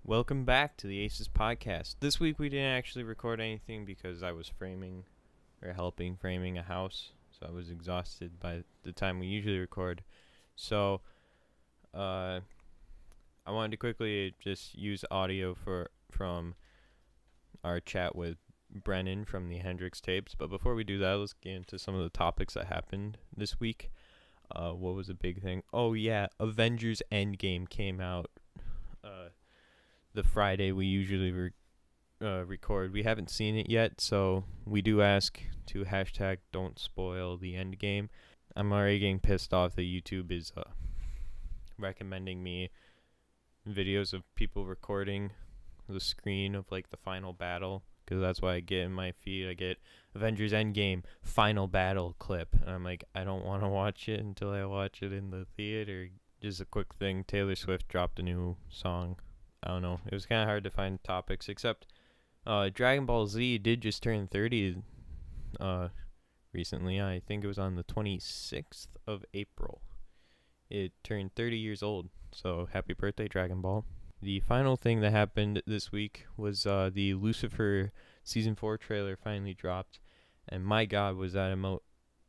Welcome back to the Aces Podcast. This week we didn't actually record anything because I was helping framing a house. So I was exhausted by the time we usually record. So I wanted to quickly just use audio from our chat with Brennen from the Hendrix Tapes. But before we do that, let's get into some of the topics that happened this week. What was a big thing? Oh yeah, Avengers Endgame came out the Friday we usually record. We haven't seen it yet, so we do ask to hashtag don't spoil the Endgame. I'm already getting pissed off that YouTube is recommending me videos of people recording the screen of like the final battle, because that's why I get in my feed. I get Avengers Endgame final battle clip, and I'm like, I don't want to watch it until I watch it in the theater. Just a quick thing, Taylor Swift dropped a new song. I don't know, it was kind of hard to find topics, except Dragon Ball Z did just turn 30 recently. I think it was on the 26th of April. It turned 30 years old, so happy birthday, Dragon Ball. The final thing that happened this week was the Lucifer Season 4 trailer finally dropped, and my god, was that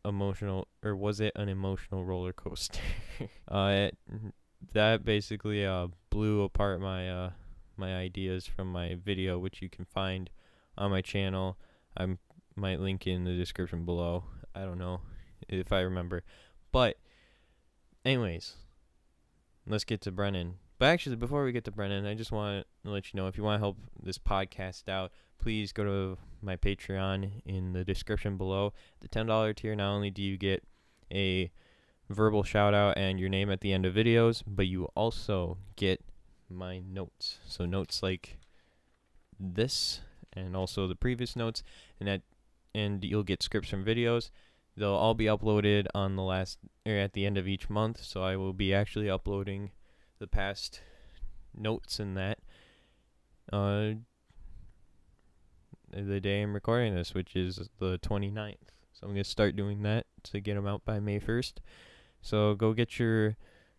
emotional, or was it an emotional roller coaster? That basically blew apart my ideas from my video, which you can find on my channel. I might link in the description below. I don't know if I remember. But anyways, let's get to Brennen. But actually, before we get to Brennen, I just want to let you know, if you want to help this podcast out, please go to my Patreon in the description below. The $10 tier, not only do you get a verbal shout out and your name at the end of videos, but you also get my notes. So notes like this, and also the previous notes, and you'll get scripts from videos. They'll all be uploaded on at the end of each month. So I will be actually uploading the past notes and that the day I'm recording this, which is the 29th. So I'm going to start doing that to get them out by May 1st. So go get your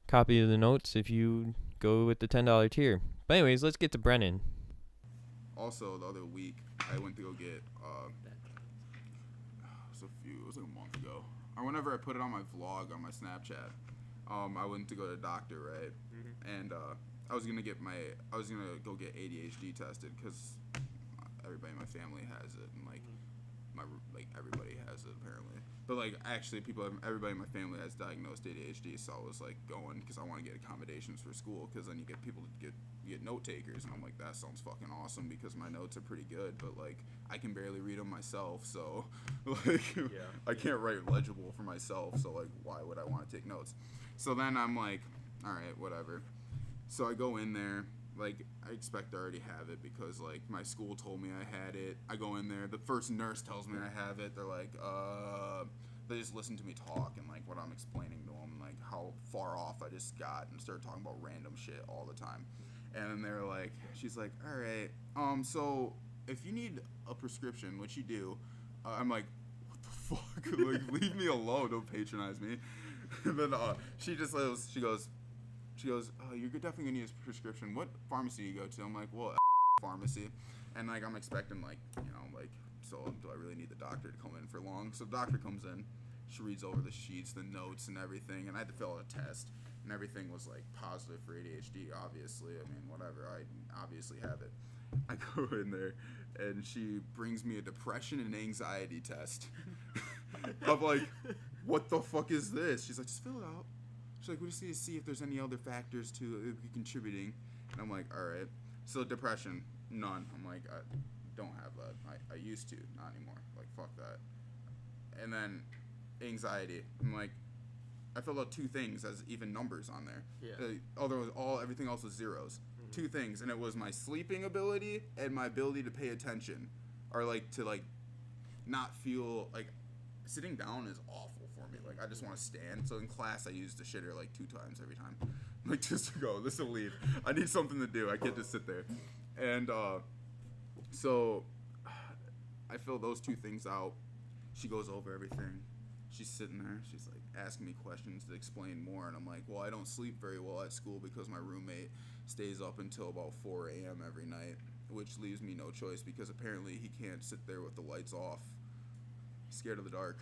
copy of the notes if you go with the $10 tier. But anyways, let's get to Brennen. Also, the other week, I went to go get, it was like a month ago. Or whenever I put it on my vlog on my Snapchat, I went to go to the doctor, right? Mm-hmm. And I was gonna go get ADHD tested, because everybody in my family has it, and everybody has it apparently. But actually, everybody in my family has diagnosed ADHD, so I was going because I want to get accommodations for school, because then you get people to get note takers, and I'm like, that sounds fucking awesome, because my notes are pretty good, but I can barely read them myself, so I can't write legible for myself, so why would I want to take notes? So then I'm like, all right, whatever. So I go in there. I expect I already have it, because my school told me I had it. I go in there, the first nurse tells me I have it. They're like, they just listen to me talk and what I'm explaining to them, how far off I just got, and start talking about random shit all the time. And then they're like, she's like, all right, so if you need a prescription, which you do, I'm like, what the fuck? Leave me alone, don't patronize me. And then she goes, oh, you're definitely gonna need a prescription. What pharmacy do you go to? I'm like, well, pharmacy. And I'm expecting so do I really need the doctor to come in for long? So the doctor comes in, she reads over the sheets, the notes and everything, and I had to fill out a test, and everything was positive for ADHD, obviously. I mean, whatever, I obviously have it. I go in there, and she brings me a depression and anxiety test. I'm like, what the fuck is this? She's like, just fill it out. She's like, we just need to see if there's any other factors to it contributing. And I'm like, all right. So depression, none. I'm like, I don't have that. I used to, not anymore. Fuck that. And then anxiety. I'm like, I filled out 2 things as even numbers on there. Yeah. Everything else was zeros. Mm-hmm. 2 things, and it was my sleeping ability and my ability to pay attention, or to not feel sitting down is awful for me. I just want to stand. So in class, I use the shitter 2 times every time. Just to go, just to leave. I need something to do. I can't just sit there. And so I fill those 2 things out. She goes over everything. She's sitting there. She's like, asking me questions to explain more, and I'm like, well, I don't sleep very well at school because my roommate stays up until about 4 a.m. every night, which leaves me no choice because apparently he can't sit there with the lights off. He's scared of the dark.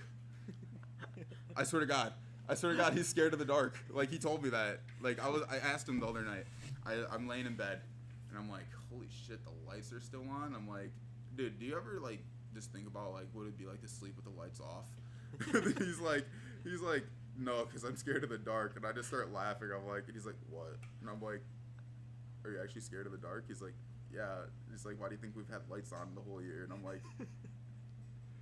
I swear to God, he's scared of the dark. Like, he told me that. Like, I asked him the other night. I'm laying in bed, and I'm like, holy shit, the lights are still on? I'm like, dude, do you ever, like, just think about, like, what it'd be like to sleep with the lights off? he's like, no, because I'm scared of the dark. And I just start laughing. I'm like, and he's like, what? And I'm like, are you actually scared of the dark? He's like, yeah. He's like, why do you think we've had lights on the whole year? And I'm like,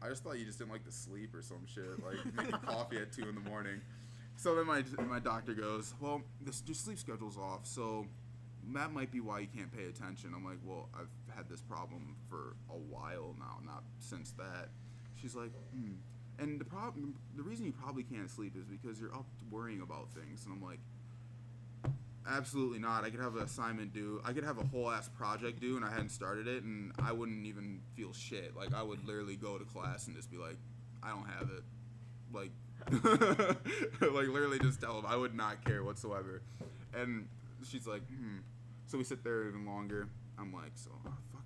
I just thought you just didn't like to sleep or some shit. Like, making coffee at 2 a.m. So then my doctor goes, well, your sleep schedule's off, so that might be why you can't pay attention. I'm like, well, I've had this problem for a while now, not since that. She's like, and the reason you probably can't sleep is because you're up worrying about things. And I'm like, absolutely not. I could have an assignment due. I could have a whole ass project due, and I hadn't started it, and I wouldn't even feel shit. Like, I would literally go to class and just be like, I don't have it. Like, like, literally just tell them. I would not care whatsoever. And she's like, So we sit there even longer. I'm like, so, fuck,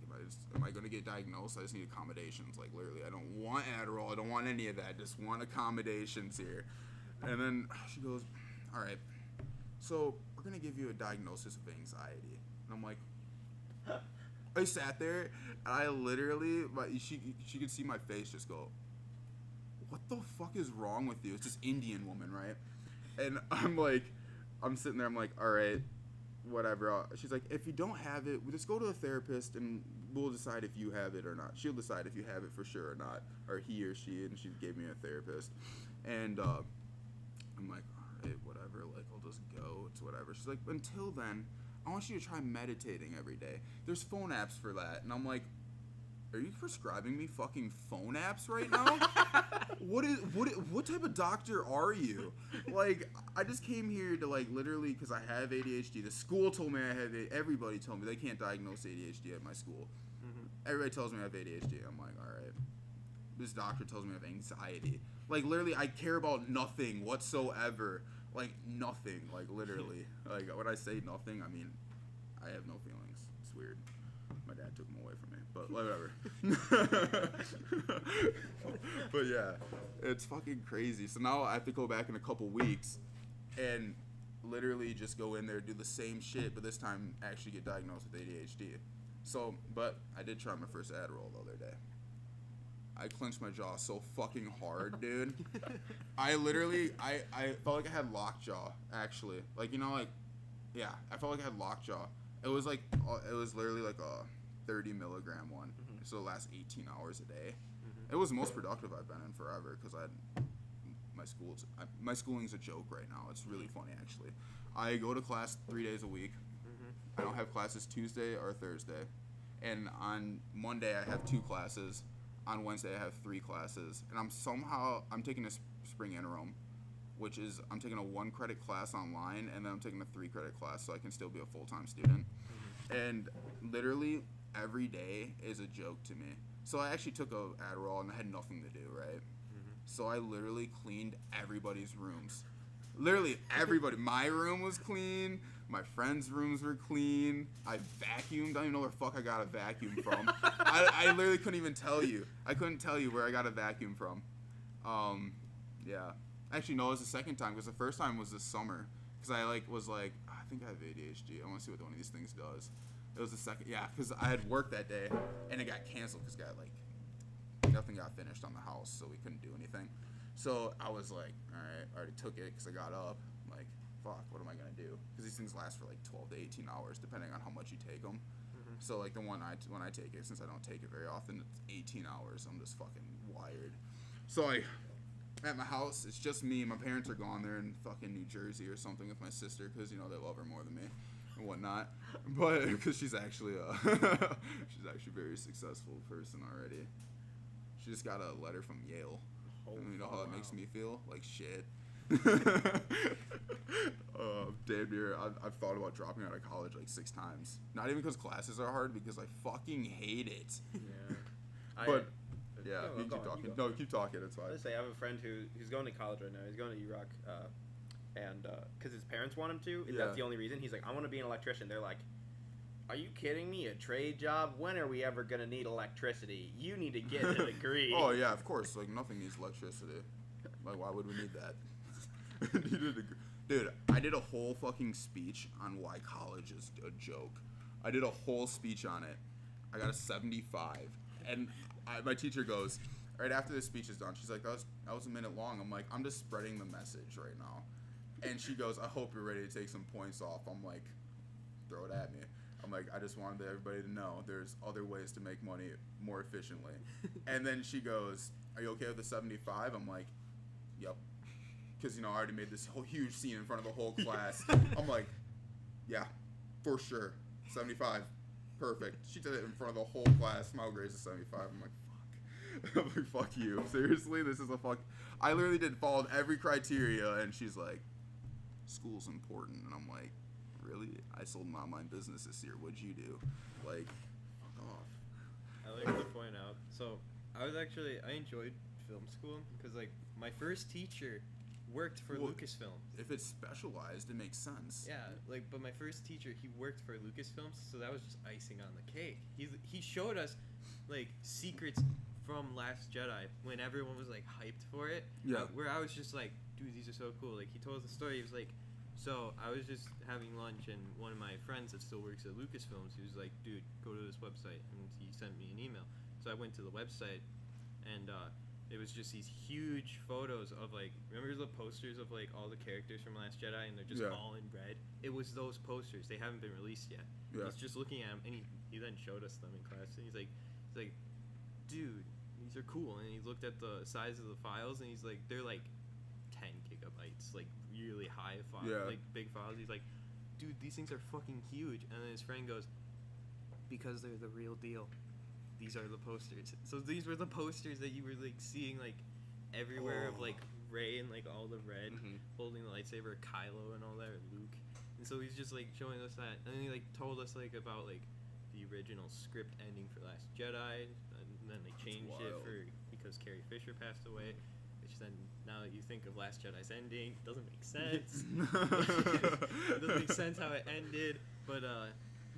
am I going to get diagnosed? I just need accommodations. Like, literally, I don't want Adderall. I don't want any of that. I just want accommodations here. And then she goes, all right, so we're going to give you a diagnosis of anxiety. And I'm like, I sat there, and I literally, she could see my face just go, what the fuck is wrong with you? It's this Indian woman, right? And I'm sitting there, I'm like, all right, whatever. She's like, if you don't have it, we'll just go to a therapist, and we'll decide if you have it or not. She'll decide if you have it for sure or not, or he or she, and she gave me a therapist. And I'm like, all right, whatever, like, I'll just go. It's whatever. She's like, until then, I want you to try meditating every day. There's phone apps for that. And I'm like, are you prescribing me fucking phone apps right now? What type of doctor are you? Like, I just came here to, like, literally, because I have ADHD. The school told me I have it. Everybody told me they can't diagnose ADHD at my school. Everybody tells me I have ADHD. I'm like, all right. This doctor tells me I have anxiety. Like, literally, I care about nothing whatsoever. Like, nothing. Like, literally. Like, when I say nothing, I mean, I have no feelings. It's weird. My dad took them away from me, but whatever. But yeah, it's fucking crazy. So now I have to go back in a couple weeks and literally just go in there, do the same shit, but this time actually get diagnosed with ADHD. So, but I did try my first Adderall the other day. I clenched my jaw so fucking hard, dude. I felt like I had lockjaw, actually. Like, you know, like, yeah, I felt like I had lockjaw. It was literally like a 30 milligram one. So it lasts 18 hours a day. It was the most productive I've been in forever because my schooling's a joke right now. It's really funny, actually. I go to class 3 days a week. I don't have classes Tuesday or Thursday. And on Monday I have 2 classes. On Wednesday I have 3 classes. And I'm taking a spring interim, which is I'm taking a 1 credit class online, and then I'm taking a 3 credit class so I can still be a full-time student. And literally every day is a joke to me. So I actually took a Adderall and I had nothing to do, right? So I literally cleaned everybody's rooms. Literally everybody. My room was clean. My friends' rooms were clean. I vacuumed. I don't even know where the fuck I got a vacuum from. I literally couldn't even tell you. I couldn't tell you where I got a vacuum from. Yeah. Actually, no, it was the second time because the first time was this summer. Because I was like, I think I have ADHD. I want to see what one of these things does. It was the second, yeah, because I had work that day and it got canceled because nothing got finished on the house, so we couldn't do anything. So I was like, all right, I already took it because I got up. I'm like, fuck, what am I gonna do? Because these things last for like 12 to 18 hours depending on how much you take them. So like when I take it, since I don't take it very often, it's 18 hours. I'm just fucking wired. So at my house, it's just me. My parents are gone. They're in fucking New Jersey or something with my sister because, you know, they love her more than me and whatnot. But because she's actually a very successful person already. She just got a letter from Yale. You know how that makes me feel? Like shit. Damn near. I've thought about dropping out of college like 6 times. Not even because classes are hard, because I fucking hate it. Yeah. But Yeah, No, you go keep on, talking. you go. No, keep talking. It's fine. Let's say I have a friend who's going to college right now. He's going to URock, and because his parents want him to. Yeah. That's the only reason. He's like, I want to be an electrician. They're like, are you kidding me? A trade job? When are we ever gonna need electricity? You need to get a degree. Oh yeah, of course. Like nothing needs electricity. Like why would we need that? Need a degree. Dude, I did a whole fucking speech on why college is a joke. I did a whole speech on it. I got a 75, and my teacher goes, right after the speech is done, she's like, that was a minute long. I'm like, I'm just spreading the message right now. And she goes, I hope you're ready to take some points off. I'm like, throw it at me. I'm like, I just wanted everybody to know there's other ways to make money more efficiently. And then she goes, are you okay with the 75? I'm like, yep. Because, I already made this whole huge scene in front of the whole class. I'm like, yeah, for sure. 75. Perfect. She did it in front of the whole class. Smile grades is 75. I'm like, fuck. I'm like, fuck you. Seriously? This is a fuck. I literally followed every criteria, and she's like, school's important. And I'm like, really? I sold an online business this year. What'd you do? Like, fuck off. I like to point out. So, I enjoyed film school because, like, my first teacher worked for Lucasfilm. If it's specialized, it makes sense. Yeah, but my first teacher, he worked for Lucasfilms, so that was just icing on the cake. He showed us, like, secrets from Last Jedi when everyone was, like, hyped for it. Yeah. Where I was just like, dude, these are so cool. Like, he told us the story. He was like, so I was just having lunch, and one of my friends that still works at Lucasfilms, he was like, dude, go to this website, and he sent me an email. So I went to the website, and it was just these huge photos of, like, remember the posters of, like, all the characters from Last Jedi, and they're just all in red? It was those posters. They haven't been released yet. Yeah. He's just looking at them, and he then showed us them in class, and he's like, dude, these are cool. And he looked at the size of the files, and he's like, they're, like, 10 gigabytes, like, really high files, like, big files. He's like, dude, these things are fucking huge. And then his friend goes, because they're the real deal. These are the posters. So these were the posters that you were, like, seeing, like, everywhere of, like, Rey and, like, all the red holding the lightsaber, Kylo and all that, or Luke. And so he's just, like, showing us that. And then he, like, told us, like, about, like, the original script ending for Last Jedi. And then they changed it because Carrie Fisher passed away. Which then, now that you think of Last Jedi's ending, it doesn't make sense. It doesn't make sense how it ended. But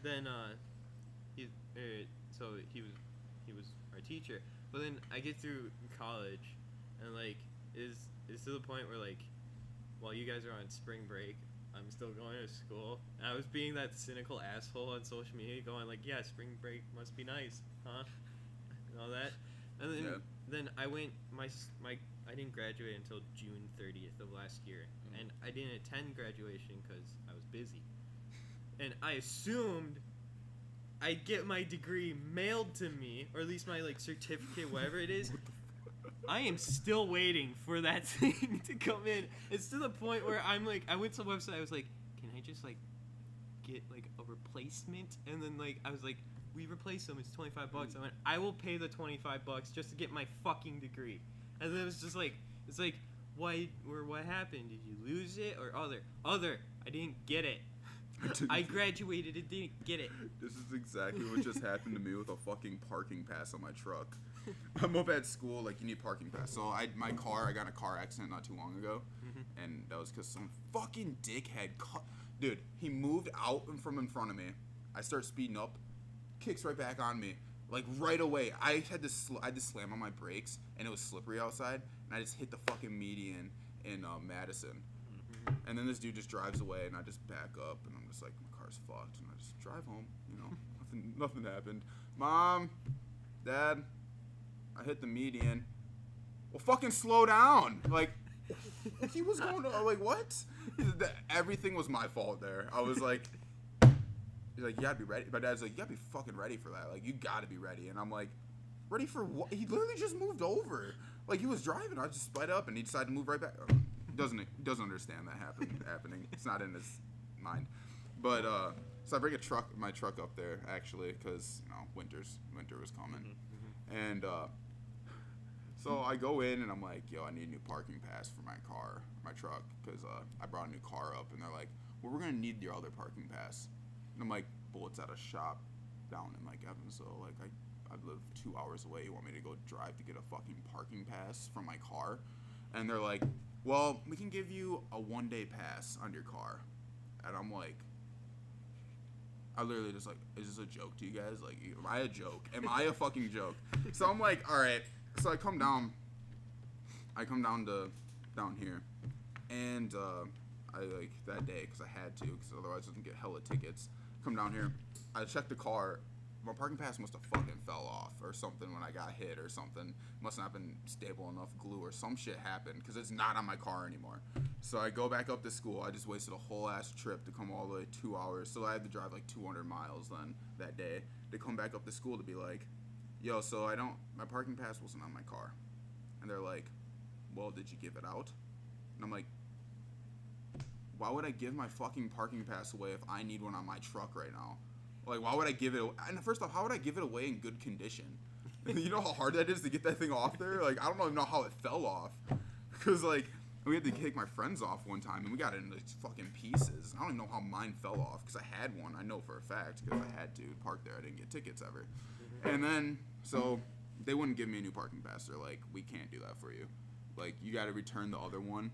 then he was our teacher. But then I get through college, and, like, it's to the point where, like, while you guys are on spring break, I'm still going to school. And I was being that cynical asshole on social media, going like, yeah, spring break must be nice, huh? And all that. And then I went, I didn't graduate until June 30th of last year. And I didn't attend graduation because I was busy. And I assumed I'd get my degree mailed to me, or at least my, like, certificate, whatever it is. I am still waiting for that thing to come in. It's to the point where I'm like, I went to the website, I was like, can I just, like, get, like, a replacement? And then, like, I was like, we replace them, it's $25. I went, I will pay the $25 just to get my fucking degree. And then it was just like, it's like, what happened? Did you lose it? Or other, I didn't get it. I graduated and didn't get it. This is exactly what just happened to me with a fucking parking pass on my truck. I'm up at school, like, you need parking pass. So I got in a car accident not too long ago, and that was because some fucking dickhead, dude, he moved out from in front of me. I start speeding up, kicks right back on me, like, right away. I had to slam on my brakes, and it was slippery outside, and I just hit the fucking median in Madison. And then this dude just drives away, and I just back up, and I'm just like, my car's fucked, and I just drive home, nothing happened. Mom, Dad, I hit the median. Well, fucking slow down. Like, he was going to, like, what? Everything was my fault there. I was like, he's like, you gotta be ready. My dad's like, you gotta be fucking ready for that. Like, you gotta be ready. And I'm like, ready for what? He literally just moved over. Like, he was driving, I just sped up, and he decided to move right back. He doesn't understand that happening. It's not in his mind. But so I bring my truck up there, actually, because winter was coming, and so I go in and I'm like, yo, I need a new parking pass for my truck, because I brought a new car up, and they're like, well, we're gonna need your other parking pass, and I'm like, well, it's at a shop down in, like, Evansville, like, I live 2 hours away. You want me to go drive to get a fucking parking pass from my car? And they're like, well, we can give you a 1-day pass on your car. And I'm like, I literally just like, is this a joke to you guys? Like, am I a joke? Am I a fucking joke? So I'm like, all right. So I come down here, and I like that day because I had to, because otherwise I was gonna get hella tickets. Come down here, I checked the car. My parking pass must have fucking fell off or something when I got hit or something. Must not have been stable enough glue or some shit happened because it's not on my car anymore. So I go back up to school. I just wasted a whole ass trip to come all the way 2 hours. So I had to drive like 200 miles then that day to come back up to school to be like, yo, so my parking pass wasn't on my car. And they're like, well, did you give it out? And I'm like, why would I give my fucking parking pass away if I need one on my truck right now? Like, why would I give it away? And first off, how would I give it away in good condition? You know how hard that is to get that thing off there? Like, I don't even know how it fell off. Because, like, we had to take my friends off one time, and we got it in fucking pieces. I don't even know how mine fell off, because I had one. I know for a fact, because I had to park there. I didn't get tickets ever. And then, so, they wouldn't give me a new parking pass. They're like, we can't do that for you. Like, you got to return the other one,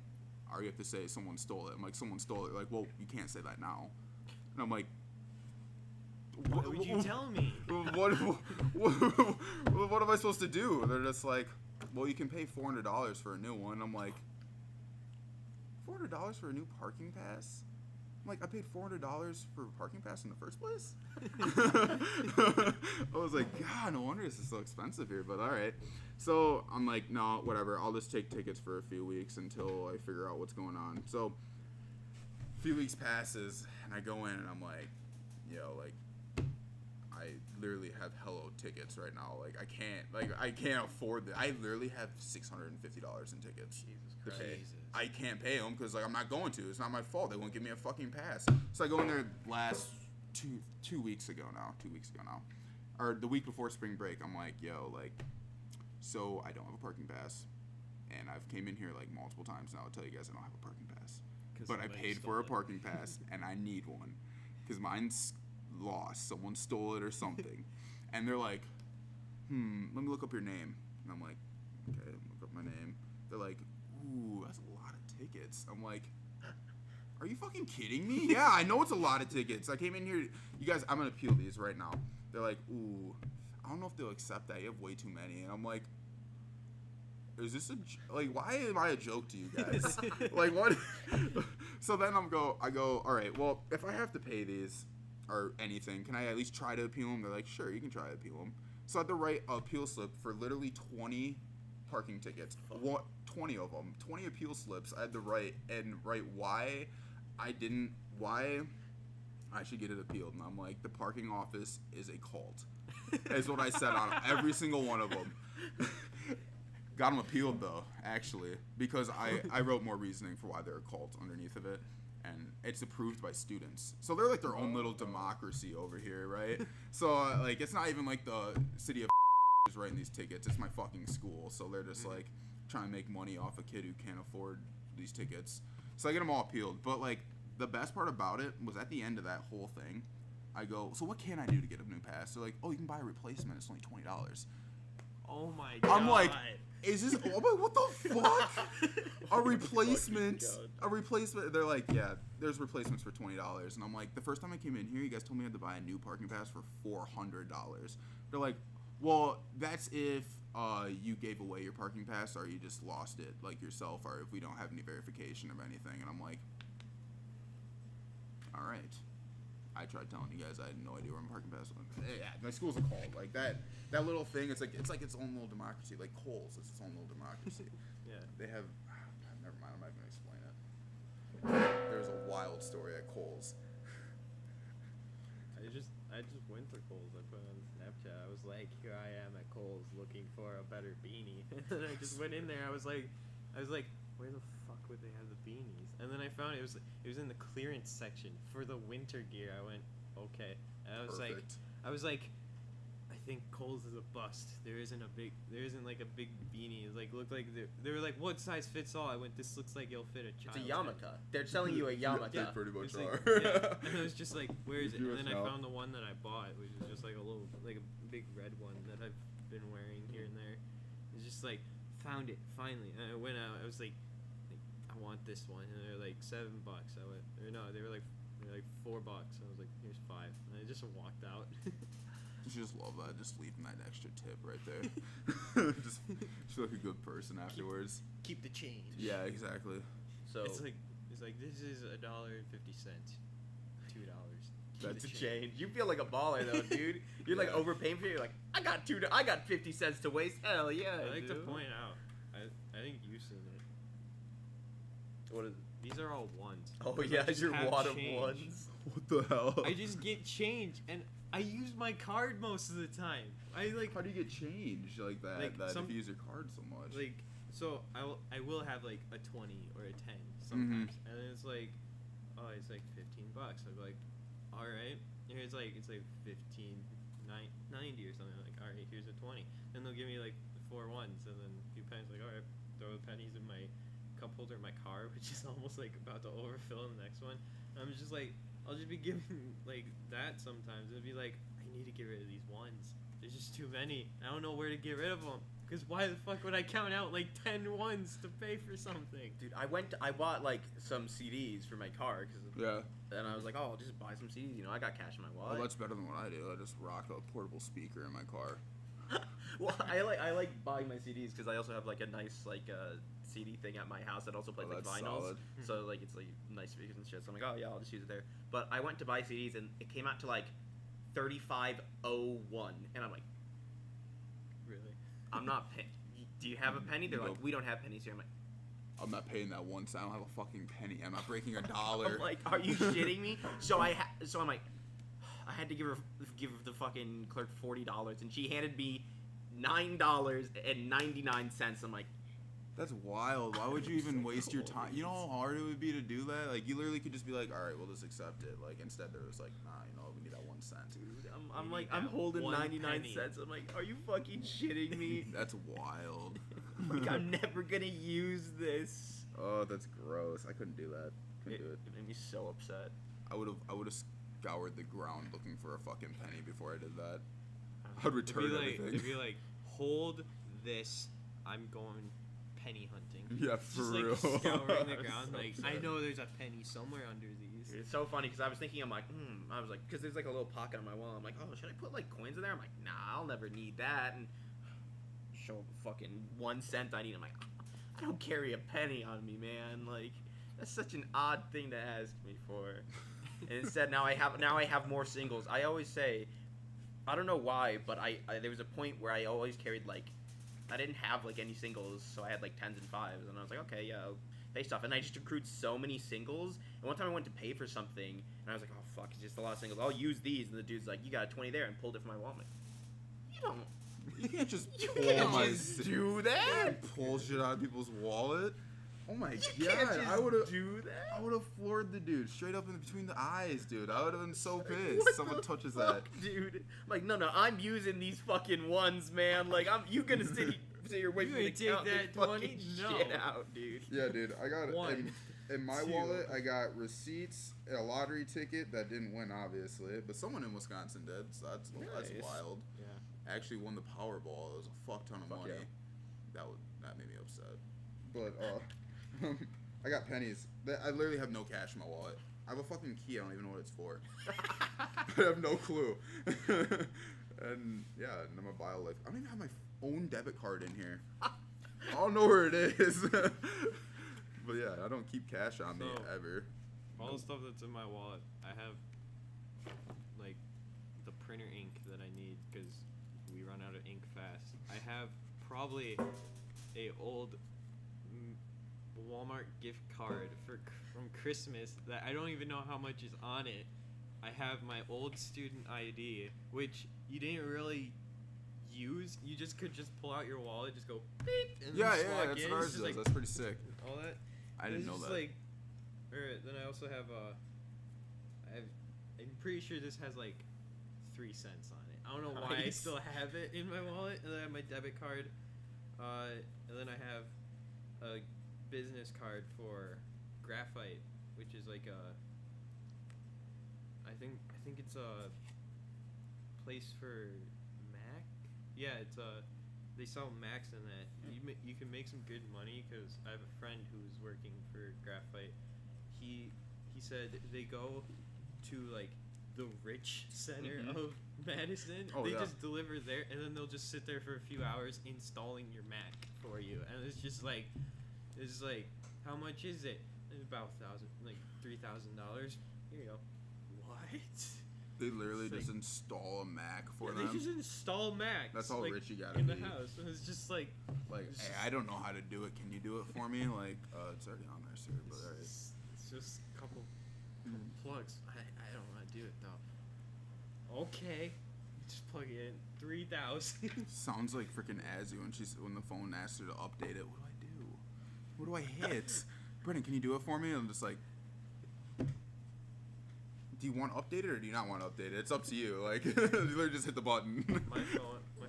or you have to say someone stole it. I'm like, someone stole it. They're like, well, you can't say that now. And I'm like, What would you tell me? What am I supposed to do? They're just like, well, you can pay $400 for a new one. I'm like, $400 for a new parking pass? I'm like, I paid $400 for a parking pass in the first place? I was like, God, no wonder this is so expensive here, but all right. So I'm like, no, whatever. I'll just take tickets for a few weeks until I figure out what's going on. So a few weeks passes, and I go in, and I'm like, yo, like, I literally have hello tickets right now. Like, I can't afford that. I literally have $650 in tickets. Jesus To Christ. pay. I can't pay them because, like, I'm not going to. It's not my fault. They won't give me a fucking pass. So I go in there last two weeks ago now. Or the week before spring break. I'm like, yo, like, so I don't have a parking pass. And I've came in here, like, multiple times now to tell you guys I don't have a parking pass. But I paid for a parking pass, and I need one. Because mine's lost. Someone stole it or something. And they're like, let me look up your name. And I'm like, okay, look up my name. They're like, ooh, that's a lot of tickets. I'm like, are you fucking kidding me? Yeah, I know it's a lot of tickets. I came in here, you guys, I'm gonna appeal these right now. They're like, ooh, I don't know if they'll accept that. You have way too many. And I'm like, is this like, why am I a joke to you guys? Like, what? So then I go, all right, well, if I have to pay these or anything, can I at least try to appeal them? They're like, sure, you can try to appeal them. So I had to write an appeal slip for literally 20 parking tickets. 20 of them. 20 appeal slips I had to write why I should get it appealed. And I'm like, the parking office is a cult. Is what I said on every single one of them. Got them appealed, though, actually, because I wrote more reasoning for why they're a cult underneath of it. And it's approved by students. So they're like their own little democracy over here, right? So, like, it's not even like the city of is writing these tickets. It's my fucking school. So they're just, like, trying to make money off a kid who can't afford these tickets. So I get them all appealed. But, like, the best part about it was at the end of that whole thing, I go, so what can I do to get a new pass? They're like, oh, you can buy a replacement. It's only $20. Oh, my God. I'm like, is this, oh my, what the fuck? A replacement. A replacement. They're like, yeah, there's replacements for $20. And I'm like, the first time I came in here, you guys told me I had to buy a new parking pass for $400. They're like, well, that's if you gave away your parking pass or you just lost it, like, yourself, or if we don't have any verification of anything. And I'm like, all right. I tried telling you guys I had no idea where my parking pass was. Yeah, my school's a cult. Like, that little thing, it's like its own little democracy. Like Kohl's is its own little democracy. Yeah. They have, never mind, I'm not going to explain it. There's a wild story at Kohl's. I just went to Kohl's. I put it on Snapchat. I was like, here I am at Kohl's looking for a better beanie. And then I just went in there. I was like, where the fuck would they have the beanies? And then I found it was in the clearance section for the winter gear. I went, okay. And I was like, I think Kohl's is a bust. There isn't like a big beanie. It looked like they were like, what size fits all? I went, this looks like it'll fit a child. It's a yarmulke. They're selling you a yarmulke. They pretty much It's like, are. yeah. And I was just like, where is it? And then I now. found the one that I bought, which was just like a big red one that I've just like found it finally. And I went out. I was like I want this one, and they're like $7. I went, or no, they were like $4. I was like, here's 5, and I just walked out. You just love that, just leaving that extra tip right there. just like a good person afterwards. Keep the change. Yeah, exactly. So it's like this is $1.50, $2. that's a change. You feel like a baller though, dude. You're like overpaying for it. You're like, I got 50 cents to waste. Hell yeah. I like to dude. point out, I think you said it. What is These are all ones. Oh Because I yeah, just your have wad of change. ones. What the hell? I just get change, and I use my card most of the time. I like How do you get change like that? Like, if some- you use your card so much. so I will have like a 20 or a 10 sometimes, and then it's like, oh, it's like $15. I'll be like, all right, and it's like 15, 90 or something. Like, all right, here's a 20. Then they'll give me like 4 ones, and then a few pennies. Like, all right, throw the pennies in my cup holder in my car, which is almost like about to overfill in the next one. I'm just like, I'll just be giving like that sometimes. It'll be like, I need to get rid of these ones. There's just too many. I don't know where to get rid of them. Because why the fuck would I count out like 10 ones to pay for something? Dude, I bought like some CDs for my car, yeah. and I was like, oh, I'll just buy some CDs. You know, I got cash in my wallet. Well, that's better than what I do. I just rock a portable speaker in my car. Well, I like buying my CDs because I also have like a nice like CD thing at my house that also plays like that's vinyls. solid. So like it's like nice speakers and shit. So I'm like, oh yeah, I'll just use it there. But I went to buy CDs and it came out to like $35.01, and I'm like, Really? I'm not paying. Do you have a penny? They're like, Nope. we don't have pennies here. I'm like, I'm not paying that 1 cent. I don't have a fucking penny. I'm not breaking $1. I'm like, are you shitting me? So I'm like, I had to give the fucking clerk $40, and she handed me $9.99. I'm like, That's wild. Why would you even waste your time? You know how hard it would be to do that? Like, you literally could just be like, all right, we'll just accept it. Like, instead there was like, nah, you know, we need that 1 cent. dude, You like, need I'm that holding 1 99 penny. cents. I'm like, are you fucking shitting me? That's wild. Like, I'm never gonna use this. Oh, that's gross. I couldn't do that. Couldn't do it. It made me so upset. I would have scoured the ground looking for a fucking penny before I did that. I'd return everything. It'd be like, hold this. I'm going penny hunting. Yeah, Just for like real. scouring the ground. So Like, I upset. know there's a penny somewhere under these. It's so funny because I was thinking, I'm like, I was like, because there's like a little pocket on my wall. I'm like, oh, should I put like coins in there? I'm like, nah, I'll never need that. And show up fucking 1 cent I need. I'm like, I don't carry a penny on me, man. Like, that's such an odd thing to ask me for. And instead, now I have more singles. I always say, I don't know why, but I there was a point where I always carried like, I didn't have like any singles, so I had like 10s and 5s, and I was like, okay, yeah, I'll pay stuff. And I just accrued so many singles. And one time I went to pay for something, and I was like, oh fuck, it's just a lot of singles. I'll use these. And the dude's like, you got a 20 there, and pulled it from my wallet. I'm like, you don't. You can't just You pull can't my just do that. You can't pull shit out of people's wallet. Oh my You god! can't just I would have. do that. I would have floored the dude straight up in between the eyes, dude. I would have been so pissed. What Someone the touches fuck, dude? I'm like, no, I'm using these fucking ones, man. Like, you gonna sit here waiting You for me ain't to take count this that 20? fucking No. shit out, dude. that. Yeah, dude. I got One, in my 2. wallet. I got receipts, a lottery ticket that didn't win, obviously, but someone in Wisconsin did. So that's Nice. wild. Yeah. I actually won the Powerball. It was a fuck ton of Fuck money. yeah. That made me upset. But I got pennies. I literally have no cash in my wallet. I have a fucking key. I don't even know what it's for. I have no clue. And yeah, and I'm a BioLife. I don't even have my own debit card in here. I don't know where it is. But yeah, I don't keep cash on me So- ever. All the stuff that's in my wallet, I have like the printer ink that I need because we run out of ink fast. I have probably a old Walmart gift card from Christmas that I don't even know how much is on it. I have my old student ID, which you didn't really use. You just could just pull out your wallet, just go beep, and Yeah, just walk that's in. what ours It's does. just like That's pretty sick. all that. I didn't It's know just that. Like, then I also have I'm pretty sure this has like 3 cents on it. I don't know why I Nice. still have it in my wallet. And then I have my debit card, and then I have a business card for Graphite, which is like I think it's a place for Mac. Yeah, it's they sell Macs in that. You can make some good money because I have a friend who's working for Graphite. He said they go to like the rich center of Madison. Oh, they yeah. just deliver there, and then they'll just sit there for a few hours installing your Mac for you. And it's like, how much is it? It's about $3,000. Here you go. What? They literally It's just like- install a Mac for They them. just install Macs. That's how like, rich you gotta in be. the house. And it's just like, Like, it's hey, just- I don't know how to do it. Can you do it for me? Like, it's already on there, sir. But alright. it's just a couple plugs. I don't know how to do it though. Okay, just plug it in. 3,000. Sounds like freaking Azzy when the phone asks her to update it. What do I do? What do I hit? Brennan, can you do it for me? I'm just like, do you want to update it or do you not want to update it? It's up to you. Like, you literally just hit the button. my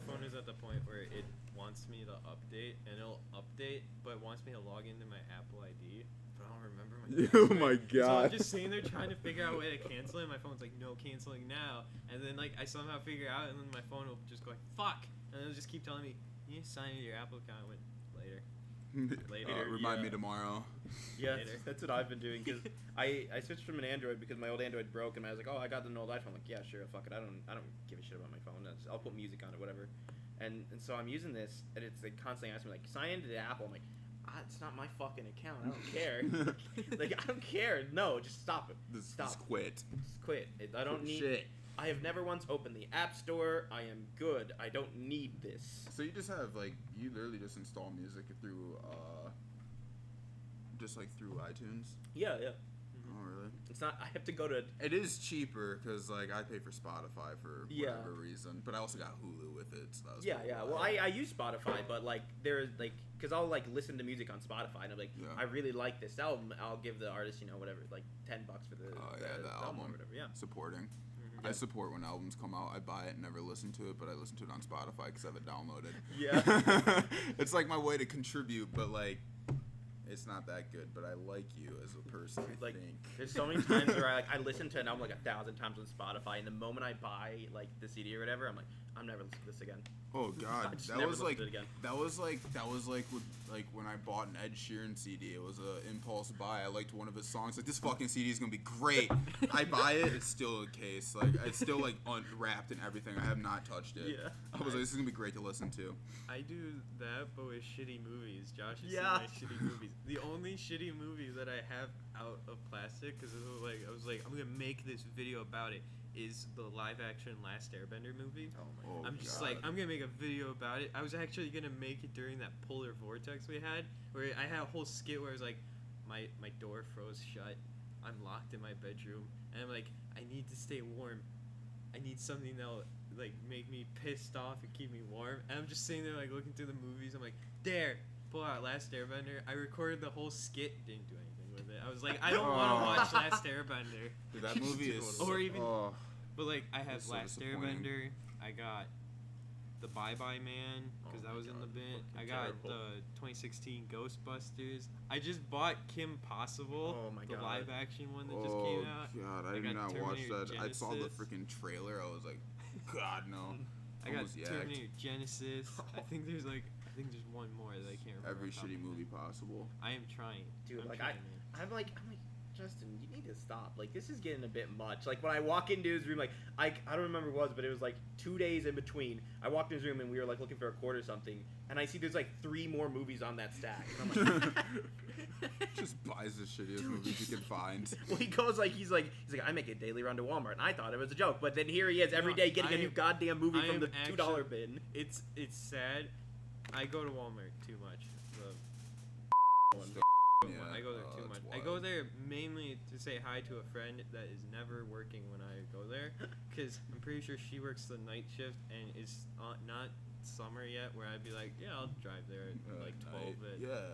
phone is at the point where it wants me to update, and it'll update, but it wants me to log into my Apple ID, but I don't remember my Oh password. my So I'm god. just sitting there trying to figure out a way to cancel it, and my phone's like, no canceling now, and then like I somehow figure it out, and then my phone will just go like, fuck, and it'll just keep telling me, you need to sign into your Apple account. I went, later. Later, Remind me yeah. tomorrow. Yeah, Later. that's what I've been doing. Cause I switched from an Android because my old Android broke, and I was like, oh, I got an old iPhone. I'm like, yeah, sure, fuck it. I don't give a shit about my phone. I'll put music on it, whatever. And so I'm using this, and it's like constantly asking me like, sign into the Apple. I'm like, it's not my fucking account. I don't care. Like, I don't care. No, just stop it. Stop. Just quit. Just quit. I don't need. Shit. I have never once opened the App Store. I am good. I don't need this. So you just have like you literally just install music through just like through iTunes. Yeah. Oh really? It's not. I have to go to. It is cheaper because like I pay for Spotify for Yeah. whatever reason, but I also got Hulu with it. So that was Yeah. pretty Well, why. I use Spotify, but like there's like because I'll like listen to music on Spotify, and I'm like, Yeah. I really like this album. I'll give the artist, whatever, like $10 for the, the album. or whatever. Yeah. Supporting. Mhm. I support when albums come out. I buy it, never listen to it, but I listen to it on Spotify because I have it downloaded. Yeah. It's like my way to contribute, but like, it's not that good. But I like you as a person. I Like, think. There's so many times where I listen to an album like 1,000 times on Spotify, and the moment I buy like the CD or whatever, I'm like, I'm never listening to this again. Oh God, I just that never was listened like to it again. that was like with like when I bought an Ed Sheeran CD. It was a impulse buy. I liked one of his songs. Like this fucking CD is gonna be great. I buy it. It's still a case. Like it's still like unwrapped and everything. I have not touched it. Yeah. I was like, this is gonna be great to listen to. I do that, but with shitty movies. Josh has Yeah. seen my shitty movies. The only shitty movie that I have out of plastic, because I was like, I'm gonna make this video about it, is the live-action Last Airbender movie. Oh my. Oh, I'm just God. like, I'm gonna make a video about it. I was actually gonna make it during that polar vortex we had, where I had a whole skit where it was like, my door froze shut. I'm locked in my bedroom, and I'm like, I need to stay warm. I need something that'll like make me pissed off and keep me warm. And I'm just sitting there like looking through the movies. I'm like, there, pull out Last Airbender. I recorded the whole skit, didn't do anything with it. I was like, I don't want to watch Last Airbender. Dude, that movie is. Or even- Oh. But like, I have That's so Last disappointing. Airbender. I got the Bye Bye Man because Oh that my was in the God, bit. I fucking got terrible. the 2016 Ghostbusters. I just bought Kim Possible, Oh my the God. live action one that just Oh came out. God, I I did got not watch Terminator that. I saw the Genesis. freaking trailer. I was like, God no. I got Almost yacked. Terminator Genesis. I think there's one more that I can't remember. Every off the top shitty of my movie head. possible. I am trying. Dude, I'm like trying, man. I'm like, Justin, you need to stop. Like, this is getting a bit much. Like, when I walk into his room, like, I don't remember what it was, but it was like 2 days in between. I walked in his room and we were like looking for a quote or something, and I see there's like 3 more movies on that stack. And I'm like, Just buys the shittiest Dude, movies you can find. well, he goes like, he's like, I make a daily run to Walmart, and I thought it was a joke, but then here he is every No, day getting a I new am- goddamn movie I from am the $2 actually- bin. It's sad. I go to Walmart too much. The Yeah, I go there too that's much. I wild. go there mainly to say hi to a friend that is never working when I go there, because I'm pretty sure she works the night shift and it's not summer yet, where I'd be like, yeah, I'll drive there at like 12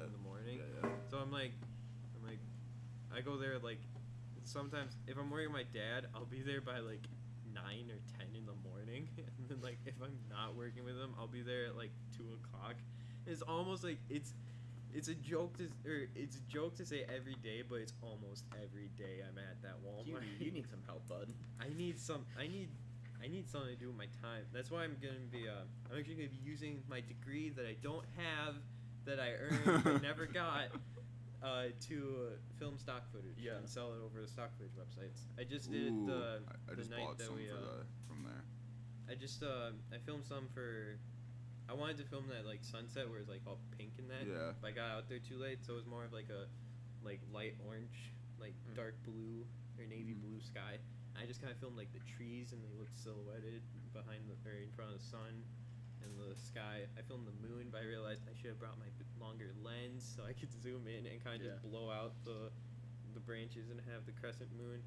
in the morning. Yeah. So I'm like, I go there like, sometimes if I'm working with my dad, I'll be there by like 9 or 10 in the morning, and then like if I'm not working with him, I'll be there at like 2 o'clock. It's almost like it's a joke to say every day, but it's almost every day I'm at that Walmart. You need some help, bud. I need I need something to do with my time. That's why I'm gonna be. I'm actually gonna be using my degree that I don't have, that I earned but never got, to film stock footage and sell it over the stock footage websites. I just did I just night bought that some we. from there. I just I filmed some for. I wanted to film that like sunset where it's like all pink in that. Yeah. But I got out there too late, so it was more of like a light orange, like dark blue or navy blue sky. I just kind of filmed like the trees and they looked silhouetted behind or in front of the sun and the sky. I filmed the moon, but I realized I should have brought my longer lens so I could zoom in and kind of just blow out the branches and have the crescent moon.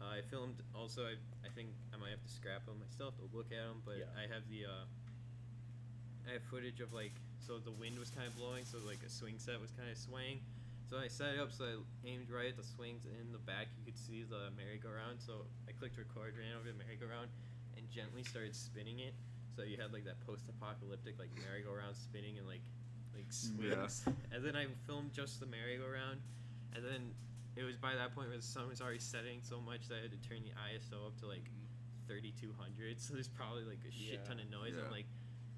I filmed also. I think I might have to scrap them. I still have to look at them, but I have the. I have footage of like, so the wind was kind of blowing, so like a swing set was kind of swaying. So I set it up so I aimed right at the swings, and in the back you could see the merry-go-round. So I clicked record, ran over the merry-go-round, and gently started spinning it. So you had like that post-apocalyptic like merry-go-round spinning and like swings. And then I filmed just the merry-go-round, and then it was by that point where the sun was already setting so much that I had to turn the ISO up to like 3200. So there's probably like a shit ton of noise. I'm like,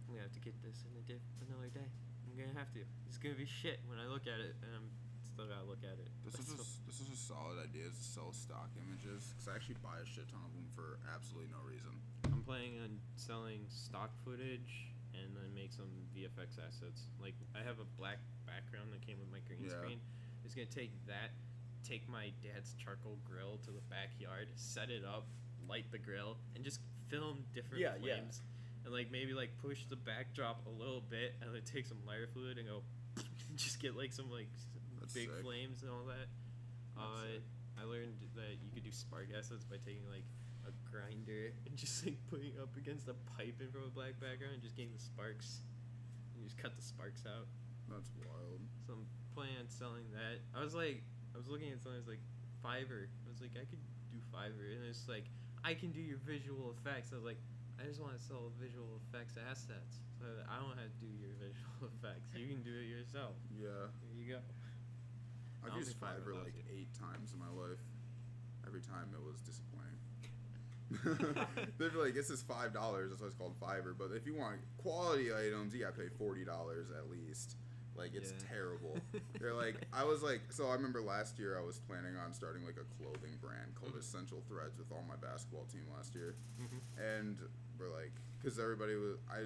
I'm gonna have to get this in another day. I'm gonna have to. It's gonna be shit when I look at it, and I'm still gotta look at it. This is a solid idea, is to sell stock images, because I actually buy a shit ton of them for absolutely no reason. I'm planning on selling stock footage and then make some VFX assets. Like, I have a black background that came with my green screen. It's gonna take my dad's charcoal grill to the backyard, set it up, light the grill, and just film different flames. And like maybe like push the backdrop a little bit and then take some lighter fluid and go just get like some like big flames and all that. I learned that you could do spark assets by taking like a grinder and just like putting it up against a pipe in front of a black background and just getting the sparks. And you just cut the sparks out. That's wild. So I'm planning on selling that. I was looking at something like Fiverr. I was like, I could do Fiverr, and it's like I can do your visual effects. I was like, I just want to sell visual effects assets. So I don't have to do your visual effects. You can do it yourself. Yeah. There you go. I've used Fiverr like 8 times in my life. Every time it was disappointing. They're like, this is $5. That's why it's called Fiverr. But if you want quality items, you gotta pay $40 at least. Like, it's terrible. They're like, so I remember last year I was planning on starting like a clothing brand called Essential Threads with all my basketball team last year. And we're like, because everybody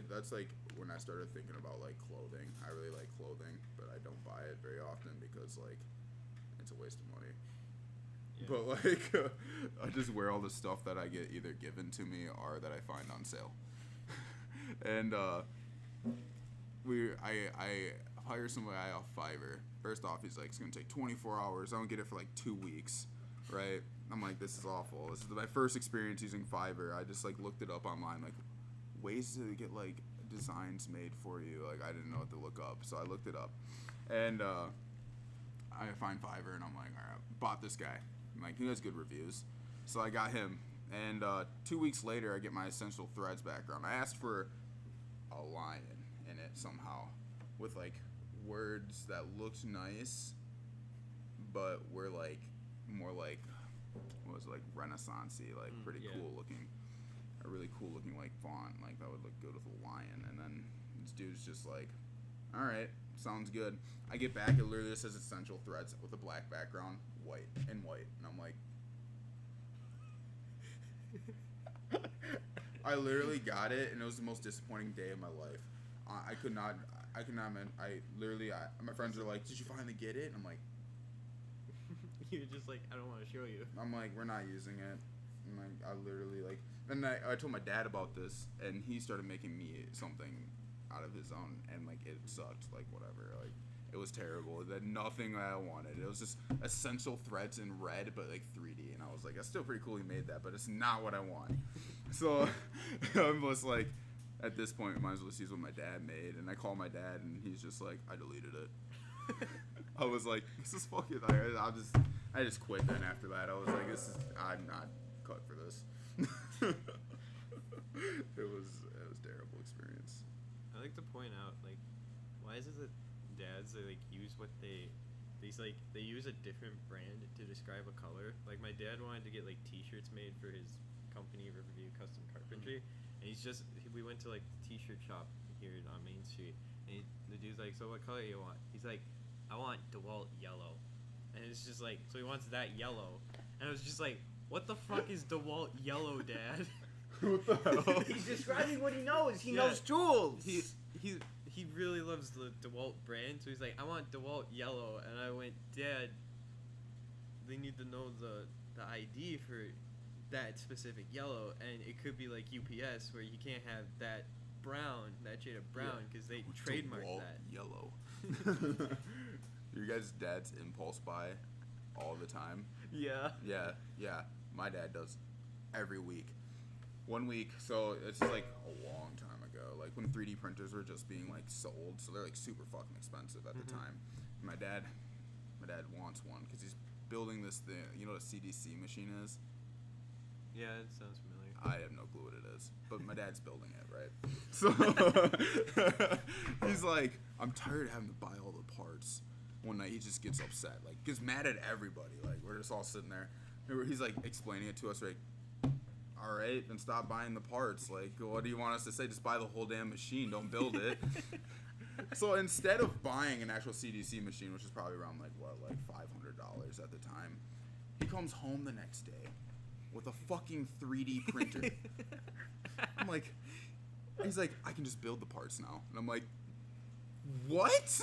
that's like when I started thinking about like clothing. I really like clothing, but I don't buy it very often because like it's a waste of money. But like, I just wear all the stuff that I get either given to me or that I find on sale. And I hire some guy off Fiverr. First off, he's like, it's gonna take 24 hours. I don't get it for like 2 weeks, right? I'm like, this is awful. This is my first experience using Fiverr. I just like looked it up online, like ways to get like designs made for you. Like I didn't know what to look up, so I looked it up, and I find Fiverr, and I'm like, all right, bought this guy. I'm like, he has good reviews, so I got him. And 2 weeks later, I get my Essential Threads background. I asked for a lion in it somehow, with like words that looked nice, but were like more like was like Renaissance-y, like pretty cool looking, a really cool looking like font, like that would look good with a lion. And then this dude's just like, all right, sounds good. I get back, it literally says Essential Threads with a black background, white, and I'm like, I literally got it, and it was the most disappointing day of my life. I could not, my friends are like, did you finally get it? And I'm like, you're just like, I don't want to show you. I'm like, we're not using it. And like, I literally like, and I told my dad about this, and he started making me something out of his own, and like, it sucked, like whatever, like, it was terrible. It had nothing that I wanted. It was just Essential Threads in red, but like 3D, and I was like, that's still pretty cool he made that, but it's not what I want. So I'm just like, at this point, might as well just use what my dad made. And I call my dad, and he's just like, I deleted it. I was like, this is fucking. I just quit. Then after that, I was like, I'm not cut for this. It was a terrible experience. I like to point out, like, why is it that dads, they like use what they use a different brand to describe a color? Like my dad wanted to get like T-shirts made for his company, Riverview Custom Carpentry, and we went to like the t-shirt shop here on Main Street, and the dude's like, so what color you want? He's like, I want DeWalt yellow, and it's just like, so he wants that yellow, and I was just like, what the fuck is DeWalt yellow, Dad? What the hell? He's describing what he knows. He knows tools. He really loves the DeWalt brand, so he's like, I want DeWalt yellow, and I went, Dad, they need to know the ID for that specific yellow, and it could be like UPS where you can't have that shade of brown, because they trademark DeWalt that. yellow. Your guys' dads impulse buy all the time? Yeah. Yeah. My dad does every week. 1 week, so it's like a long time ago, like when 3D printers were just being like sold, so they're like super fucking expensive at the time. My dad wants one because he's building this thing. You know what a CDC machine is? Yeah, it sounds familiar. I have no clue what it is, but my dad's building it, right? So he's like, I'm tired of having to buy all the parts. One night he just gets upset, like gets mad at everybody. Like we're just all sitting there. He's like explaining it to us, like, all right, then stop buying the parts. Like, what do you want us to say? Just buy the whole damn machine. Don't build it. So instead of buying an actual CDC machine, which is probably around like $500 at the time, he comes home the next day with a fucking 3D printer. I'm like, he's like, I can just build the parts now. And I'm like, what?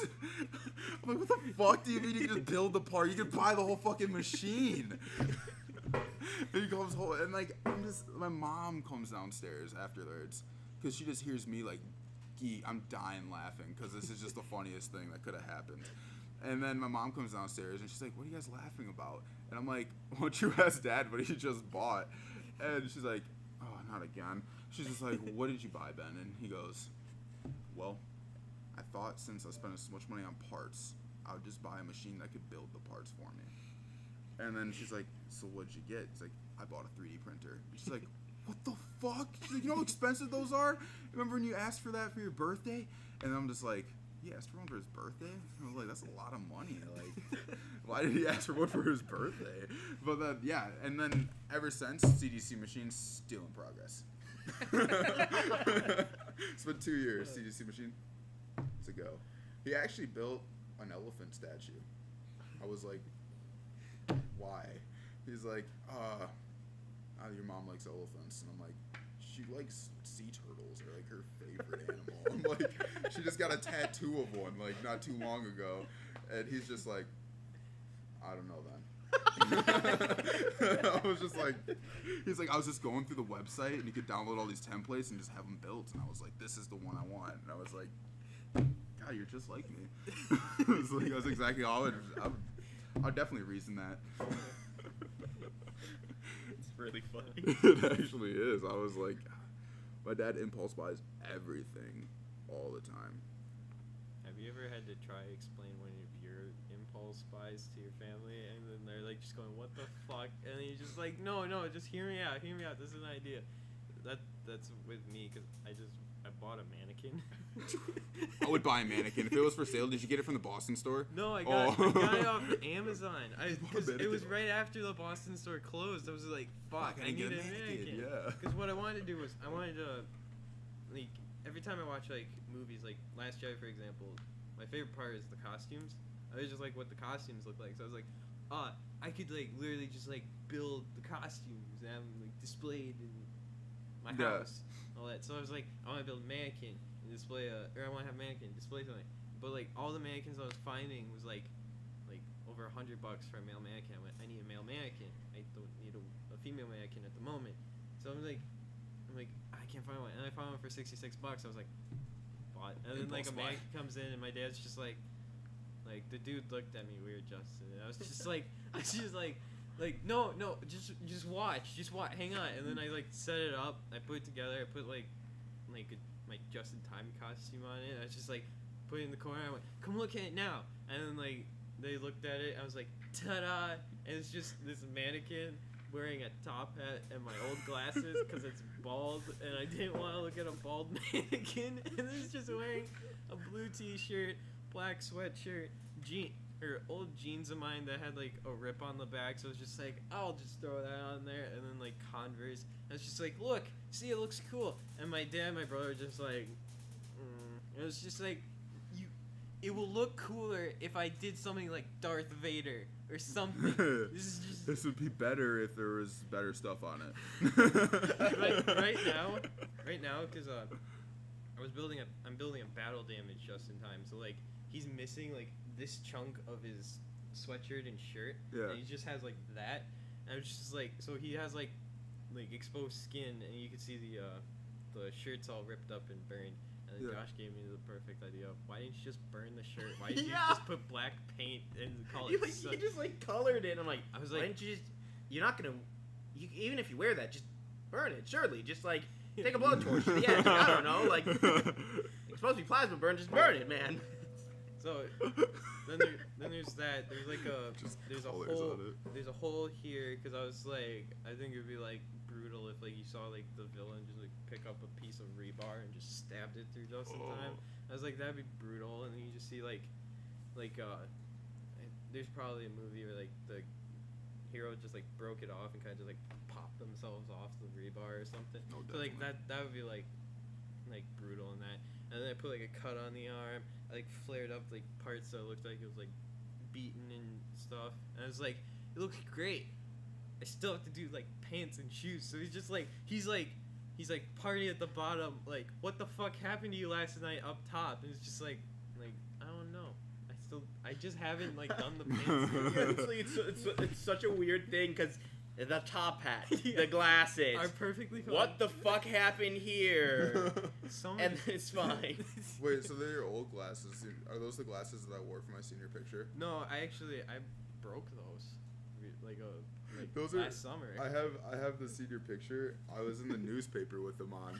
I'm like, what the fuck do you mean you can just build the part? You can buy the whole fucking machine. And he comes home, and like, my mom comes downstairs afterwards, because she just hears me like, I'm dying laughing, because this is just the funniest thing that could have happened. And then my mom comes downstairs, and she's like, what are you guys laughing about? And I'm like, why don't you ask Dad what he just bought? And she's like, oh, not again. She's just like, what did you buy, Ben? And he goes, well, I thought since I spent so much money on parts, I would just buy a machine that could build the parts for me. And then she's like, so what'd you get? He's like, I bought a 3D printer. She's like, what the fuck? She's like, you know how expensive those are? Remember when you asked for that for your birthday? And I'm just like, he asked for one for his birthday? I was like, that's a lot of money. Like, why did he ask for one for his birthday? But then, yeah, and then ever since, CDC machines still in progress. It's been 2 years, CDC machine. It's a go. He actually built an elephant statue. I was like, why? He's like, your mom likes elephants. And I'm like, she likes sea turtles. They're like her favorite animal. I'm like, she just got a tattoo of one like not too long ago. And he's just like, I don't know then. I was just like, he's like, I was just going through the website and you could download all these templates and just have them built. And I was like, this is the one I want. And I was like, God, you're just like me. I was like, that's exactly all I'd definitely reason that. It's really funny. It actually is. I was like, my dad impulse buys everything all the time. Have you ever had to try explain one of your impulse buys to your family, and then they're like just going, what the fuck? And then you're just like, no, just hear me out, this is an idea. That's with me, because I bought a mannequin. I would buy a mannequin if it was for sale. Did you get it from the Boston store? No, I got it off Amazon. Because it was right after the Boston store closed. I was like, fuck, I need a mannequin. Yeah. Because what I wanted to do was, I wanted to, like, every time I watch, like, movies, like Last Jedi, for example, my favorite part is the costumes. I was just like what the costumes look like. So I was like, I could, like, literally just, like, build the costumes and have them, like, displayed in my house. All that. So I was like, I want to build a mannequin and display or I want to have a mannequin display something. But like all the mannequins I was finding was like over $100 for a male mannequin. I went, I need a male mannequin. I don't need a female mannequin at the moment. So I'm like, I can't find one. And I found one for $66. I was like, bought. And then like a mannequin comes in and my dad's just like the dude looked at me weird, Justin. And I was just like, no, just watch, hang on. And then I like set it up, I put it together, I put like my JustinTime costume on it. I was just like put it in the corner. I went, come look at it now. And then like they looked at it. I was like, ta-da! And it's just this mannequin wearing a top hat and my old glasses because it's bald, and I didn't want to look at a bald mannequin. And it's just wearing a blue t-shirt, black sweatshirt, or old jeans of mine that had like a rip on the back, so it's just like I'll just throw that on there, and then like Converse. And it's just like, look, see, it looks cool. And my dad, and my brother, were just like, it was just like, it will look cooler if I did something like Darth Vader or something. This would be better if there was better stuff on it. right now, because I'm building a battle damage JustinTime. So like he's missing like this chunk of his sweatshirt and shirt. Yeah. And he just has like that. And I was just like, so he has like exposed skin, and you can see the shirt's all ripped up and burned. And then Josh gave me the perfect idea of, why didn't you just burn the shirt? Why didn't you just put black paint and call it? You just like colored it. And I'm like, I was like, why didn't you just? You're not gonna. Even if you wear that, just burn it. Surely, just like take a blowtorch to the edge. I don't know, like it's supposed to be plasma burn. Just burn it, man. So then there's that. There's like there's a hole here because I was like, I think it'd be like brutal if like you saw like the villain just like pick up a piece of rebar and just stabbed it through JustinTime. I was like, that'd be brutal. And then you just see like there's probably a movie where like the hero just like broke it off and kind of just like popped themselves off the rebar or something. Oh, so like that would be like brutal in that. And then I put like a cut on the arm. I like flared up like parts that looked like it was like beaten and stuff. And I was like, it looks great. I still have to do like pants and shoes. So he's like party at the bottom. Like, what the fuck happened to you last night up top? And it's just like I don't know. I just haven't like done the pants. Honestly, it's such a weird thing because the top hat, the glasses are perfectly fine. What the fuck happened here? And it's fine. Wait, so they're your old glasses? Are those the glasses that I wore for my senior picture? No, I broke those those last summer. I have the senior picture. I was in the newspaper with them on.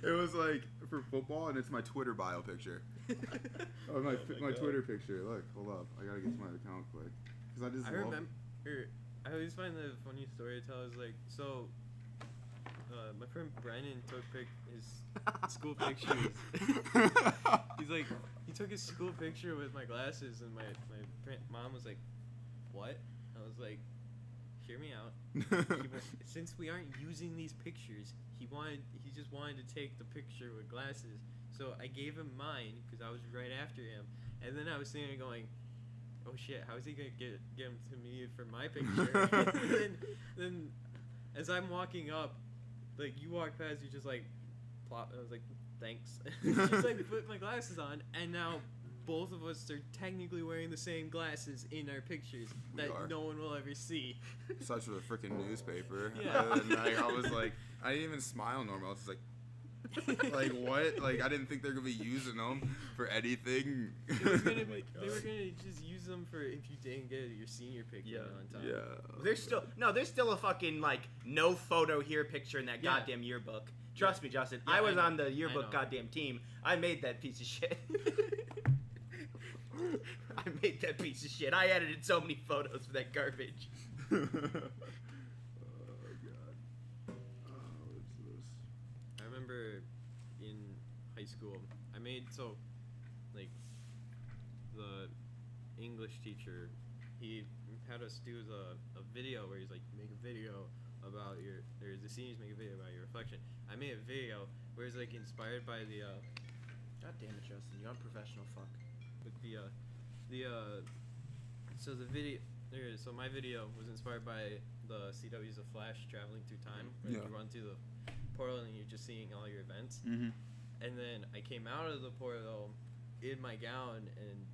it was like for football, and it's my Twitter bio picture. My Twitter picture. Look, hold up. I gotta get to my account quick because I remember. I always find the funny story to tell is like, so my friend Brennen took his school pictures. He's like, he took his school picture with my glasses, and my mom was like, what? I was like, hear me out. Since we aren't using these pictures, he just wanted to take the picture with glasses. So I gave him mine because I was right after him, and then I was sitting there going, oh shit, how is he gonna get him to me for my picture? And then as I'm walking up, like you walk past, you just like plop. I was like, thanks. Just like put my glasses on, and now both of us are technically wearing the same glasses in our pictures that no one will ever see. Such a freaking newspaper. Yeah. And I was like, I didn't even smile normal. I was just like. Like what? Like I didn't think they're gonna be using them for anything. They were gonna just use them for if you didn't get your senior picture on time. Yeah. There's still a fucking like no photo here picture in that goddamn yearbook. Trust me, Justin. I was on the yearbook goddamn team. I made that piece of shit. I made that piece of shit. I edited so many photos for that garbage. I remember in high school, like the English teacher, he had us do a video where he's like, make a video about the seniors make a video about your reflection. I made a video where it's like inspired by the God damn it, Justin, you unprofessional fuck. With so my video was inspired by the CW's The Flash traveling through time. Where you run through the portal and you're just seeing all your events. Mm-hmm. And then I came out of the portal in my gown and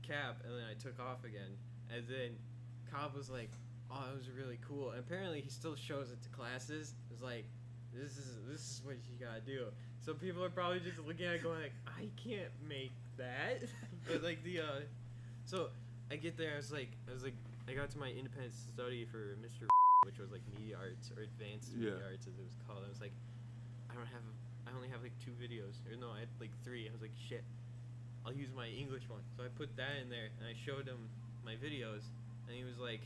cap, and then I took off again. And then Cobb was like, oh, it was really cool. And apparently he still shows it to classes. It's like, this is what you gotta do. So people are probably just looking at it going like, I can't make that. But like so I get there, I was like I got to my independent study for Mr. which was like media arts or advanced media arts as it was called. I was like, I only have like 2 videos, or no, I had like 3. I was like, shit, I'll use my English one. So I put that in there and I showed him my videos, and he was like,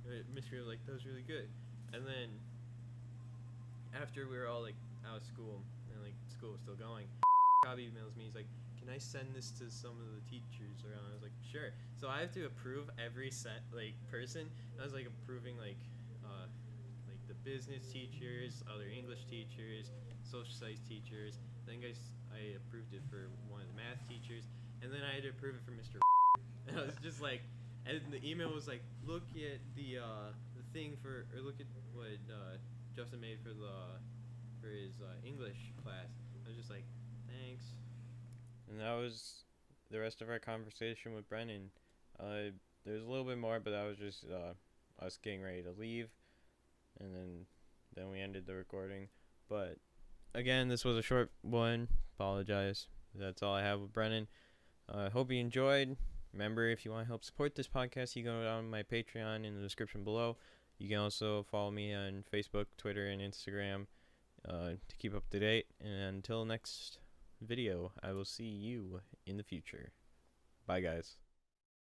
Mr. was like, that was really good. And then after we were all like out of school and like school was still going, Cobb emails me, he's like, can can I send this to some of the teachers around? I was like, sure. So I have to approve every person. I was like approving like the business teachers, other English teachers, social studies teachers. Then I approved it for one of the math teachers, and then I had to approve it for Mr. And I was just like, and the email was like, look at the thing look at what Justin made for his English class. I was just like, thanks. And that was the rest of our conversation with Brennen. There was a little bit more, but that was just us getting ready to leave, and then we ended the recording. But again, this was a short one. Apologize. That's all I have with Brennen. Hope you enjoyed. Remember, if you want to help support this podcast, you can go down my Patreon in the description below. You can also follow me on Facebook, Twitter, and Instagram to keep up to date. And until next video, I will see you in the future. Bye, guys.